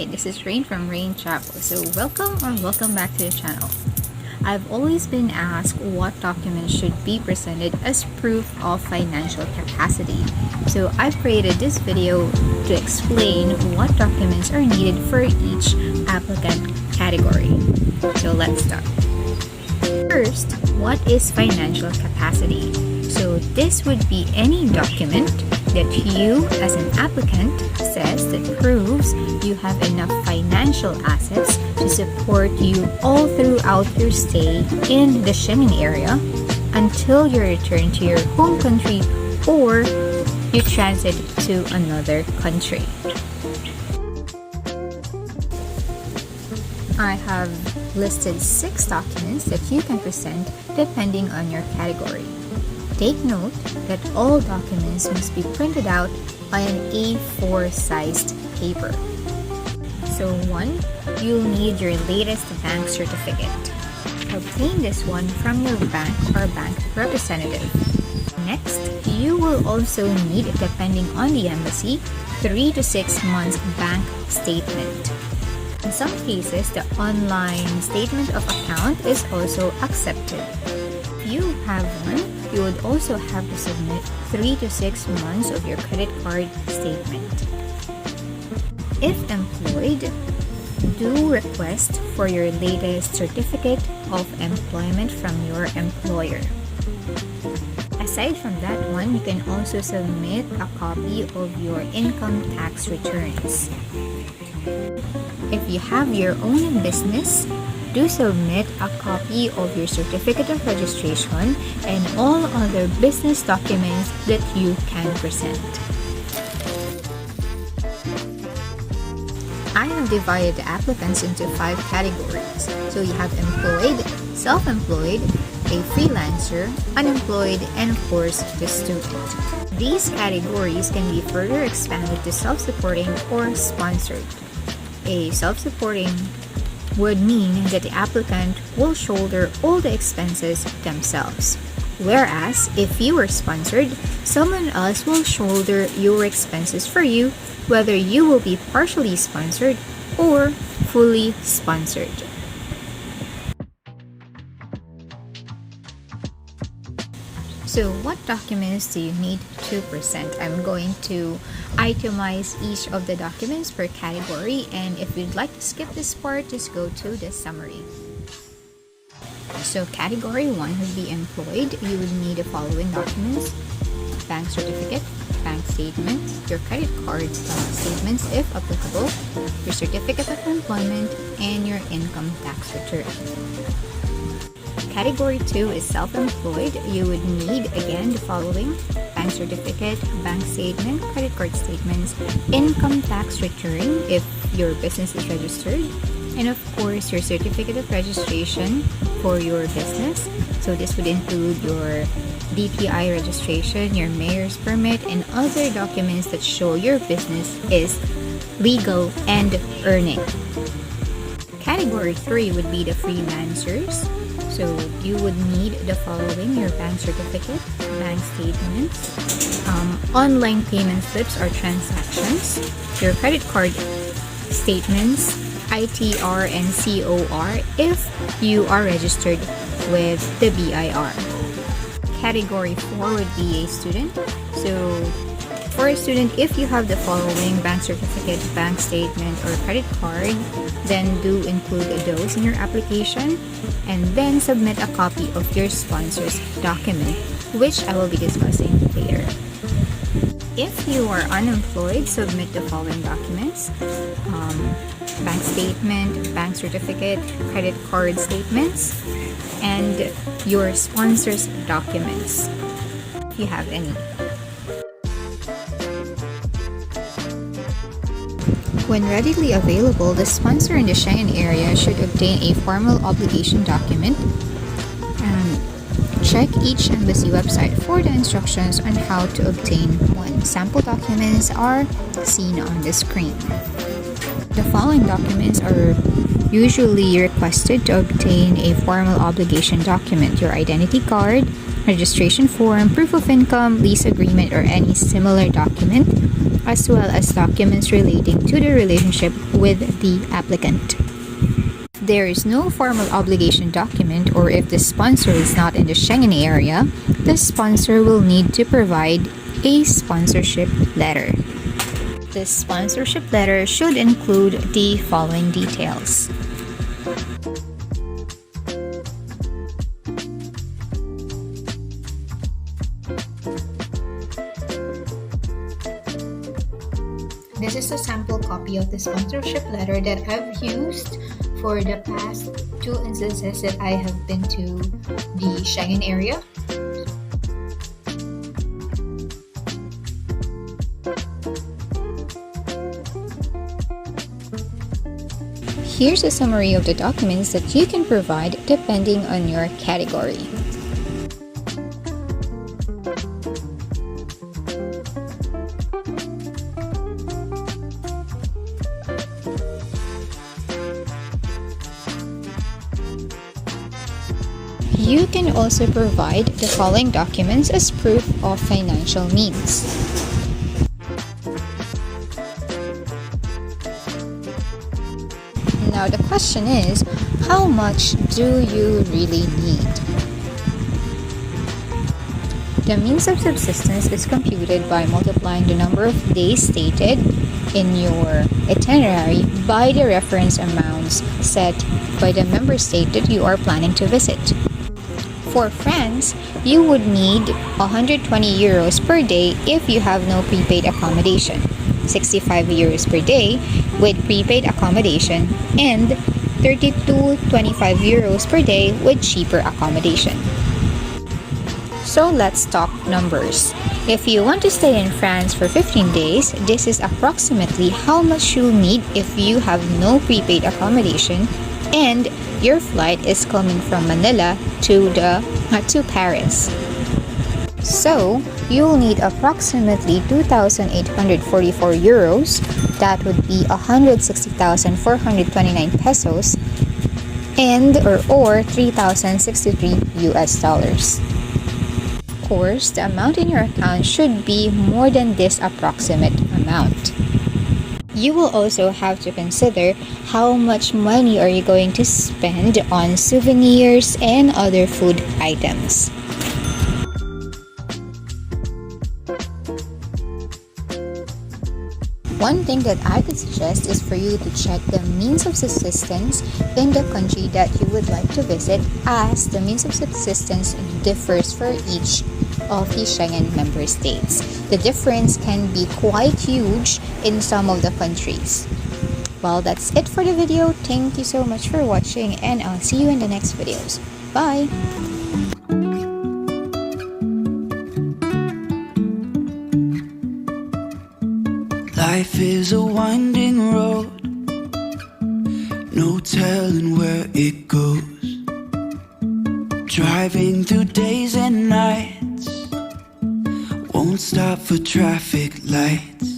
Hi, this is Raine from Raine Travel. So welcome back to the channel. I've always been asked what documents should be presented as proof of financial capacity. So I've created this video to explain what documents are needed for each applicant category. So let's start. First, what is financial capacity? So this would be any document that you as an applicant says that proves you have enough financial assets to support you all throughout your stay in the Schengen area until you return to your home country or you transit to another country. I have listed 6 documents that you can present depending on your category. Take note that all documents must be printed out on an A4 sized paper. So 1, you'll need your latest bank certificate. Obtain this one from your bank or bank representative. Next, you will also need, depending on the embassy, 3 to 6 months bank statement. In some cases, the online statement of account is also accepted. If you have one, you would also have to submit 3 to 6 months of your credit card statement. If employed, do request for your latest certificate of employment from your employer. Aside from that one, you can also submit a copy of your income tax returns. If you have your own business, do submit a copy of your certificate of registration and all other business documents that you can present. I have divided the applicants into 5 categories. So you have employed, self-employed, a freelancer, unemployed, and of course the student. These categories can be further expanded to self-supporting or sponsored. A self-supporting would mean that the applicant will shoulder all the expenses themselves. Whereas, if you were sponsored, someone else will shoulder your expenses for you, whether you will be partially sponsored or fully sponsored. So what documents do you need to present? I'm going to itemize each of the documents per category, and if you'd like to skip this part, just go to the summary. So category 1 would be employed. You would need the following documents: bank certificate, bank statement, your credit card statements if applicable, your certificate of employment, and your income tax return. Category 2 is self-employed. You would need, again, the following: bank certificate, bank statement, credit card statements, income tax return if your business is registered, and of course your certificate of registration for your business. So this would include your DTI registration, your mayor's permit, and other documents that show your business is legal and earning. Category 3 would be the freelancers. So you would need the following: your bank certificate, bank statements, online payment slips or transactions, your credit card statements, ITR and COR if you are registered with the BIR. Category 4 would be a student. So for a student, if you have the following: bank certificate, bank statement, or credit card, then do include those in your application and then submit a copy of your sponsor's document, which I will be discussing later. If you are unemployed, submit the following documents: bank statement, bank certificate, credit card statements, and your sponsor's documents, if you have any. When readily available, the sponsor in the Schengen area should obtain a formal obligation document. Check each embassy website for the instructions on how to obtain one. Sample documents are seen on the screen. The following documents are usually requested to obtain a formal obligation document: your identity card, registration form, proof of income, lease agreement, or any similar document, as well as documents relating to the relationship with the applicant. If there is no formal obligation document, or if the sponsor is not in the Schengen area, the sponsor will need to provide a sponsorship letter. The sponsorship letter should include the following details. This is a sample copy of the sponsorship letter that I've used for the past 2 instances that I have been to the Schengen area. Here's a summary of the documents that you can provide depending on your category. You can also provide the following documents as proof of financial means. Now the question is, how much do you really need? The means of subsistence is computed by multiplying the number of days stated in your itinerary by the reference amounts set by the member state that you are planning to visit. For France, you would need 120 euros per day if you have no prepaid accommodation, 65 euros per day with prepaid accommodation, and 30 to 25 euros per day with cheaper accommodation. So let's talk numbers. If you want to stay in France for 15 days, this is approximately how much you'll need if you have no prepaid accommodation and your flight is coming from Manila to Paris. So, you'll need approximately 2,844 euros, that would be 160,429 pesos, and or 3,063 US dollars. Of course, the amount in your account should be more than this approximate amount. You will also have to consider how much money are you going to spend on souvenirs and other food items. One thing that I could suggest is for you to check the means of subsistence in the country that you would like to visit, as the means of subsistence differs for each of the Schengen member states. The difference can be quite huge in some of the countries. Well, that's it for the video. Thank you so much for watching, and I'll see you in the next videos. Bye! Life is a winding road, no telling where it goes. Driving through days and nights, won't stop for traffic lights.